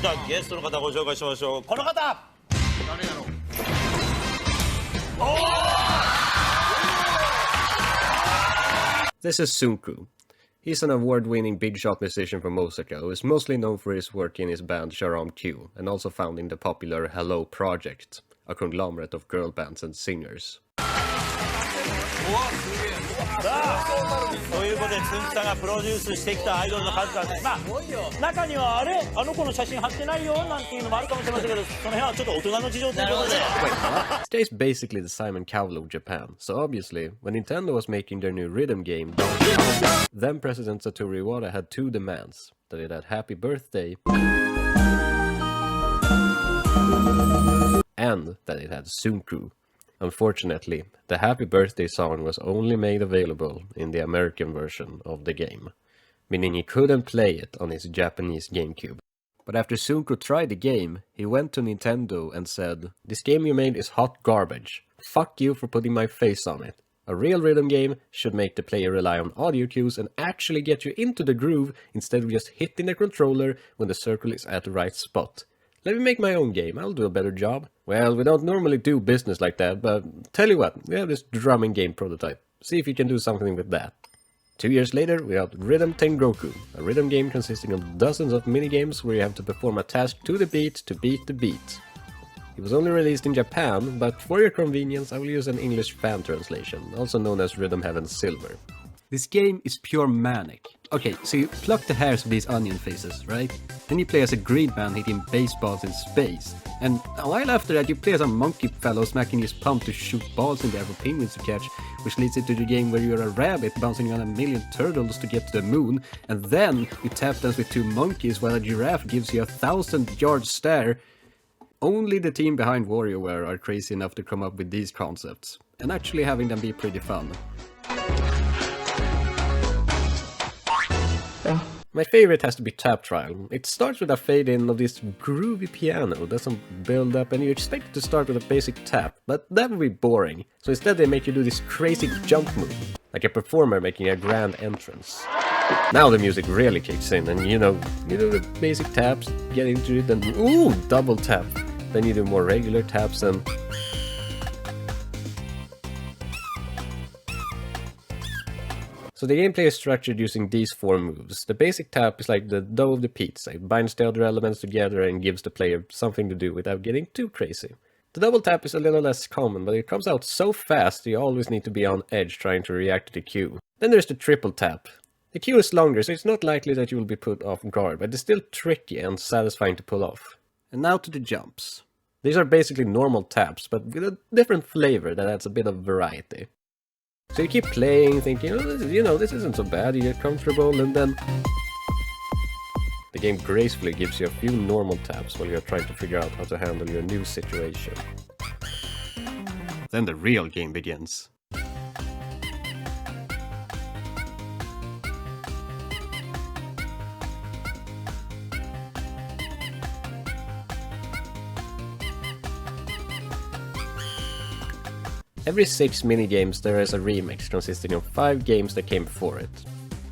じゃあゲストの方ご紹介しましょう。この方。誰やろう。This is Tsunku. He's an award-winning big-shot musician from Osaka who is mostly known for his work in his band Sharam Q, and also found in the popular Hello Project, a conglomerate of girl bands and singers. ということで、つんくさんがプロデュースしてきたアイドルの数々、まあ、中にはあの子の写真貼ってないよなんていうのもあるかもしれませんけど、その辺はちょっと大人の事情ということで。Today's basically the Simon Cowell of Japan, so obviously, when Nintendo was making their new rhythm game, then President Satoru Iwata had two demands: that it had Happy Birthday, and that it had Tsunku. Unfortunately, the Happy Birthday song was only made available in the American version of the game, meaning he couldn't play it on his Japanese GameCube. But after Tsunku tried the game, he went to Nintendo and said, "This game you made is hot garbage. Fuck you for putting my face on it. A real rhythm game should make the player rely on audio cues and actually get you into the groove instead of just hitting the controller when the circle is at the right spot. Let me make my own game, I'll do a better job." Well, we don't normally do business like that, but tell you what, we have this drumming game prototype. See if you can do something with that. 2 years later, we got Rhythm Tengoku, a rhythm game consisting of dozens of minigames where you have to perform a task to the beat to beat the beat. It was only released in Japan, but for your convenience I will use an English fan translation, also known as Rhythm Heaven Silver. This game is pure manic. Okay, so you pluck the hairs of these onion faces, right? Then you play as a green man hitting baseballs in space. And a while after that you play as a monkey fellow smacking his palm to shoot balls in the air for penguins to catch, which leads into the game where you're a rabbit bouncing on a million turtles to get to the moon, and then you tap dance with two monkeys while a giraffe gives you a 1,000-yard stare. Only the team behind WarioWare are crazy enough to come up with these concepts, and actually having them be pretty fun. My favorite has to be Tap Trial. It starts with a fade-in of this groovy piano, does some build-up, and you expect it to start with a basic tap, but that would be boring. So instead they make you do this crazy jump move, like a performer making a grand entrance. Now the music really kicks in, and you do the basic taps, get into it, and ooh, double tap. Then you do more regular taps and... So the gameplay is structured using these four moves. The basic tap is like the dough of the pizza. It binds the other elements together and gives the player something to do without getting too crazy. The double tap is a little less common, but it comes out so fast you always need to be on edge trying to react to the cue. Then there's the triple tap. The cue is longer, so it's not likely that you will be put off guard, but it's still tricky and satisfying to pull off. And now to the jumps. These are basically normal taps, but with a different flavor that adds a bit of variety. So you keep playing, thinking, this isn't so bad, you get comfortable, and then... the game gracefully gives you a few normal taps while you're trying to figure out how to handle your new situation. Then the real game begins. Every 6 minigames there is a remix consisting of 5 games that came before it.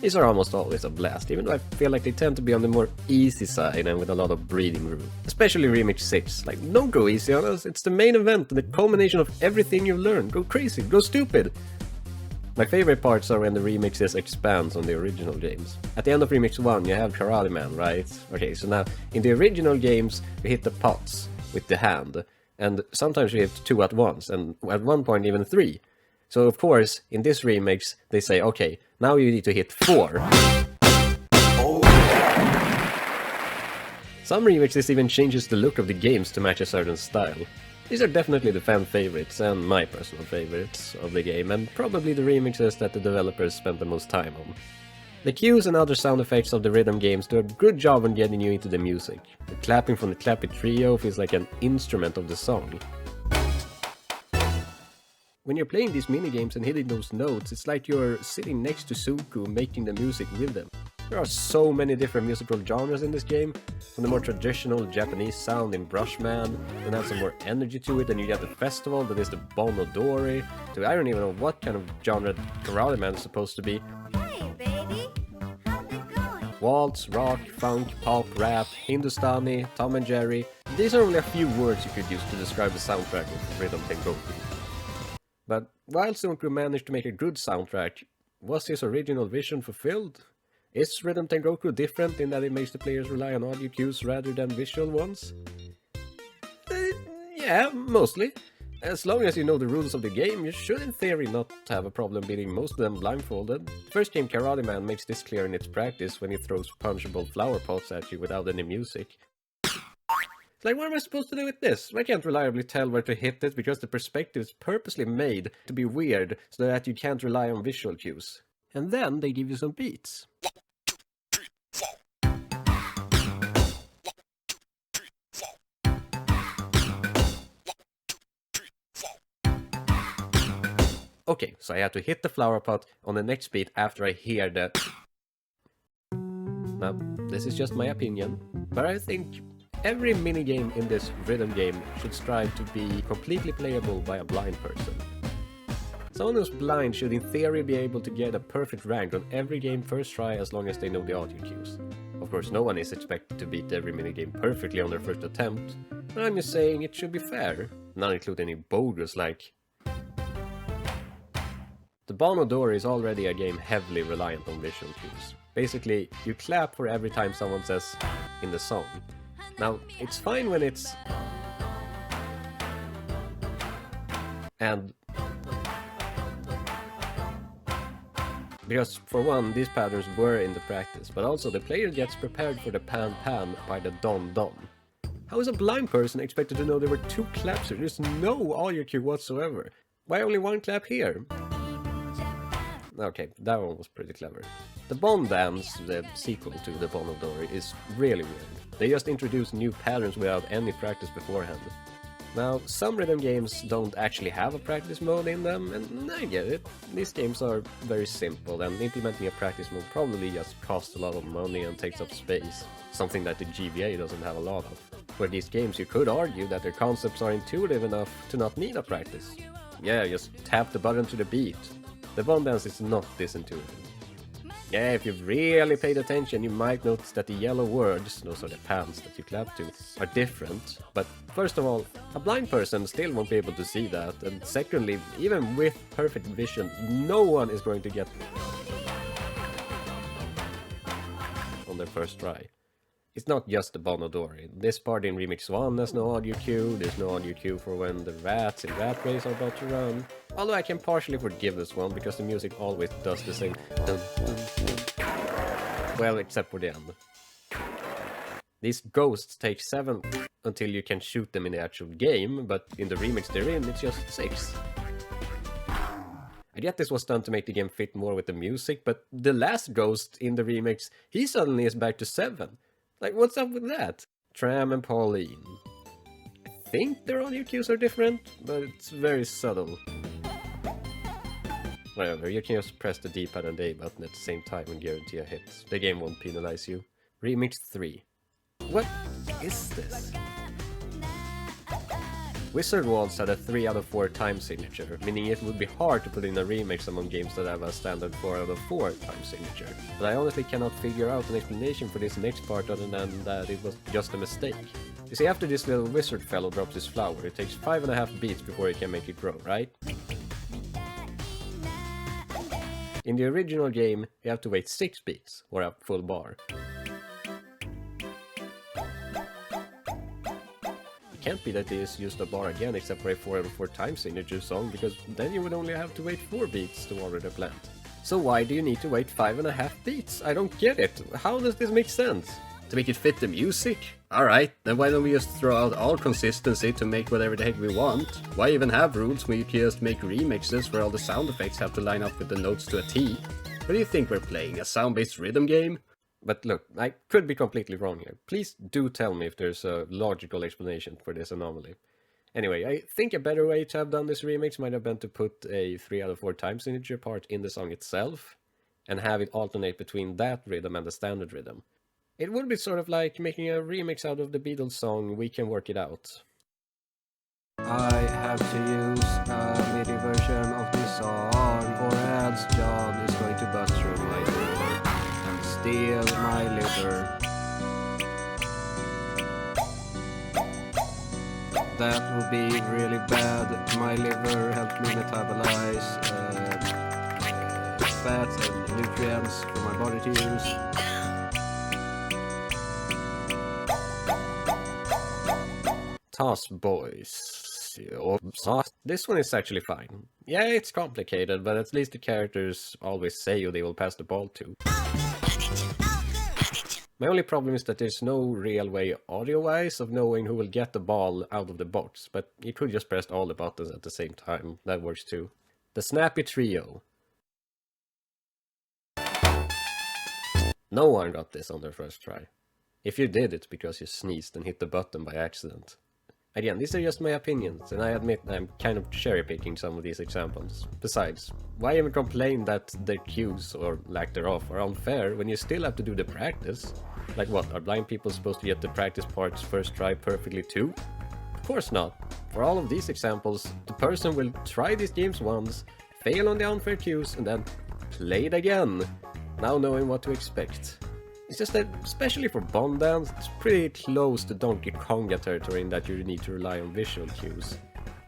These are almost always a blast, even though I feel like they tend to be on the more easy side and with a lot of breathing room. Especially Remix 6, like don't go easy on us, it's the main event and the culmination of everything you've learned. Go crazy, go stupid! My favorite parts are when the remixes expands on the original games. At the end of Remix 1 you have Karate Man, right? Okay, so now in the original games you hit the pots with the hand. And sometimes you hit 2 at once, and at one point even 3. So of course, in this remix, they say, okay, now you need to hit 4. Some remixes even changes the look of the games to match a certain style. These are definitely the fan favorites, and my personal favorites of the game, and probably the remixes that the developers spent the most time on. The cues and other sound effects of the rhythm games do a good job on getting you into the music. The clapping from the Clappy Trio feels like an instrument of the song. When you're playing these minigames and hitting those notes, it's like you're sitting next to Tsunku making the music with them. There are so many different musical genres in this game, from the more traditional Japanese sound in Brushman, then have some more energy to it, and you get the festival that is the Bon Odori, to I don't even know what kind of genre Karate Man is supposed to be. Hey baby, how's it going? Waltz, rock, funk, pop, rap, Hindustani, Tom and Jerry. These are only a few words you could use to describe the soundtrack of Rhythm Tengoku. But while Tsunku managed to make a good soundtrack, was his original vision fulfilled? Is Rhythm Tengoku different in that it makes the players rely on audio cues rather than visual ones? Yeah, mostly. As long as you know the rules of the game, you should in theory not have a problem beating most of them blindfolded. The first game Karate Man makes this clear in its practice when he throws punchable flower pots at you without any music. It's like, what am I supposed to do with this? I can't reliably tell where to hit it because the perspective is purposely made to be weird so that you can't rely on visual cues. And then they give you some beats. Okay, so I have to hit the flower pot on the next beat after I hear the... Now, this is just my opinion, but I think every minigame in this rhythm game should strive to be completely playable by a blind person. Someone who's blind should in theory be able to get a perfect rank on every game first try as long as they know the audio cues. Of course, no one is expected to beat every minigame perfectly on their first attempt, but I'm just saying it should be fair, not include any bogus like... The Bonodori is already a game heavily reliant on visual cues. Basically, you clap for every time someone says in the song. Now, it's fine when it's... And... Because, for one, these patterns were in the practice, but also the player gets prepared for the pan-pan by the don-don. How is a blind person expected to know there were two claps here? There's no audio cue whatsoever. Why only one clap here? Okay, that one was pretty clever. The Bon Dance, the sequel to the Bonodori, is really weird. They just introduced new patterns without any practice beforehand. Now, some rhythm games don't actually have a practice mode in them, and I get it. These games are very simple, and implementing a practice mode probably just costs a lot of money and takes up space, something that the GBA doesn't have a lot of. For these games, you could argue that their concepts are intuitive enough to not need a practice. Yeah, just tap the button to the beat. The Bon Dance is not this intuitive. Yeah, if you've really paid attention, you might notice that the yellow words, those are the pans that you clap to, are different. But first of all, a blind person still won't be able to see that, and secondly, even with perfect vision, no one is going to get on their first try. It's not just the Bonodori. This part in Remix 1 has no audio cue, there's no audio cue for when the rats in Rat Race are about to run. Although I can partially forgive this one, because the music always does the same dun, dun, dun. Well, except for the end. These ghosts take 7 until you can shoot them in the actual game, but in the remix they're in, it's just 6. I get this was done to make the game fit more with the music, but the last ghost in the remix, he suddenly is back to 7. Like, what's up with that? Tram and Pauline. I think their audio cues are different, but it's very subtle. Whatever, you can just press the D-pad and A button at the same time and guarantee a hit. The game won't penalize you. Remix 3. What is this? Wizard Waltz had a 3 out of 4 time signature, meaning it would be hard to put in a remix among games that have a standard 4 out of 4 time signature. But I honestly cannot figure out an explanation for this next part other than that it was just a mistake. You see, after this little wizard fellow drops his flower, it takes 5.5 beats before he can make it grow, right? In the original game, you have to wait 6 beats, or a full bar. It can't be that they just used a bar again except for a 4 out of 4 time signature song, because then you would only have to wait 4 beats to water the plant. So why do you need to wait 5.5 beats? I don't get it. How does this make sense? To make it fit the music? Alright, then why don't we just throw out all consistency to make whatever the heck we want? Why even have rules when you can just make remixes where all the sound effects have to line up with the notes to a T? What do you think we're playing, a sound-based rhythm game? But look, I could be completely wrong here. Please do tell me if there's a logical explanation for this anomaly. Anyway, I think a better way to have done this remix might have been to put a 3 out of 4 time signature part in the song itself, and have it alternate between that rhythm and the standard rhythm. It would be sort of like making a remix out of the Beatles song We Can Work It Out. I have to use a MIDI version of this song, or else John is going to bust through my door and steal my liver. That would be really bad. My liver helped me metabolize fats and nutrients for my body to use. Toss boys. This one is actually fine. Yeah, it's complicated, but at least the characters always say who they will pass the ball to. My only problem is that there's no real way audio-wise of knowing who will get the ball out of the box, but you could just press all the buttons at the same time. That works too. The Snappy Trio. No one got this on their first try. If you did, it's because you sneezed and hit the button by accident. Again, these are just my opinions, and I admit I'm kind of cherry-picking some of these examples. Besides, why even complain that their cues, or lack thereof, are unfair when you still have to do the practice? Like what, are blind people supposed to get the practice parts first try perfectly too? Of course not. For all of these examples, the person will try these games once, fail on the unfair cues, and then play it again, now knowing what to expect. It's just that, especially for Bond dance, it's pretty close to Donkey Konga territory in that you need to rely on visual cues.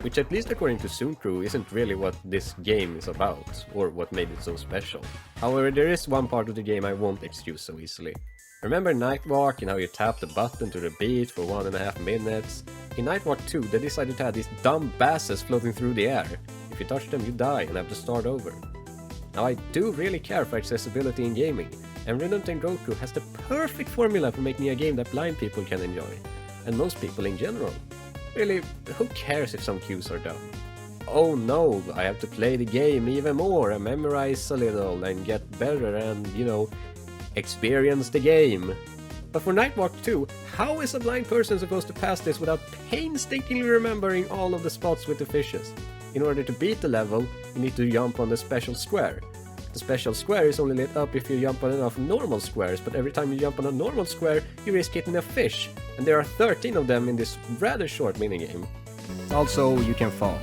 Which, at least according to Tsunku, isn't really what this game is about, or what made it so special. However, there is one part of the game I won't excuse so easily. Remember Nightwalk and how you tap the button to the beat for 1.5 minutes? In Nightwalk 2, they decided to have these dumb basses floating through the air. If you touch them, you die and have to start over. Now, I do really care for accessibility in gaming, and Rhythm Tengoku has the perfect formula for making a game that blind people can enjoy, and most people in general. Really, who cares if some cues are dumb? Oh no, I have to play the game even more and memorize a little and get better and, you know, experience the game. But for Nightwalk 2, how is a blind person supposed to pass this without painstakingly remembering all of the spots with the fishes? In order to beat the level, you need to jump on the special square. The special square is only lit up if you jump on enough normal squares, but every time you jump on a normal square, you risk hitting a fish, and there are 13 of them in this rather short minigame. Also, you can fall.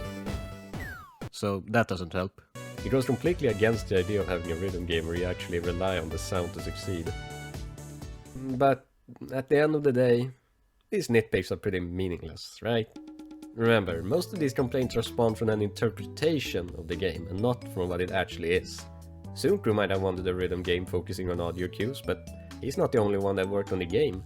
So that doesn't help. It goes completely against the idea of having a rhythm game where you actually rely on the sound to succeed. But at the end of the day, these nitpicks are pretty meaningless, right? Remember, most of these complaints are spawned from an interpretation of the game and not from what it actually is. Tsunku might have wanted a rhythm game focusing on audio cues, but he's not the only one that worked on the game.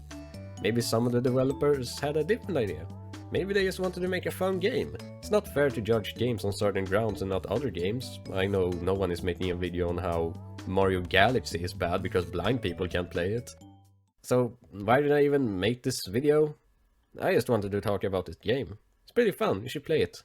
Maybe some of the developers had a different idea. Maybe they just wanted to make a fun game. It's not fair to judge games on certain grounds and not other games. I know no one is making a video on how Mario Galaxy is bad because blind people can't play it. So why did I even make this video? I just wanted to talk about this game. It's pretty fun, you should play it.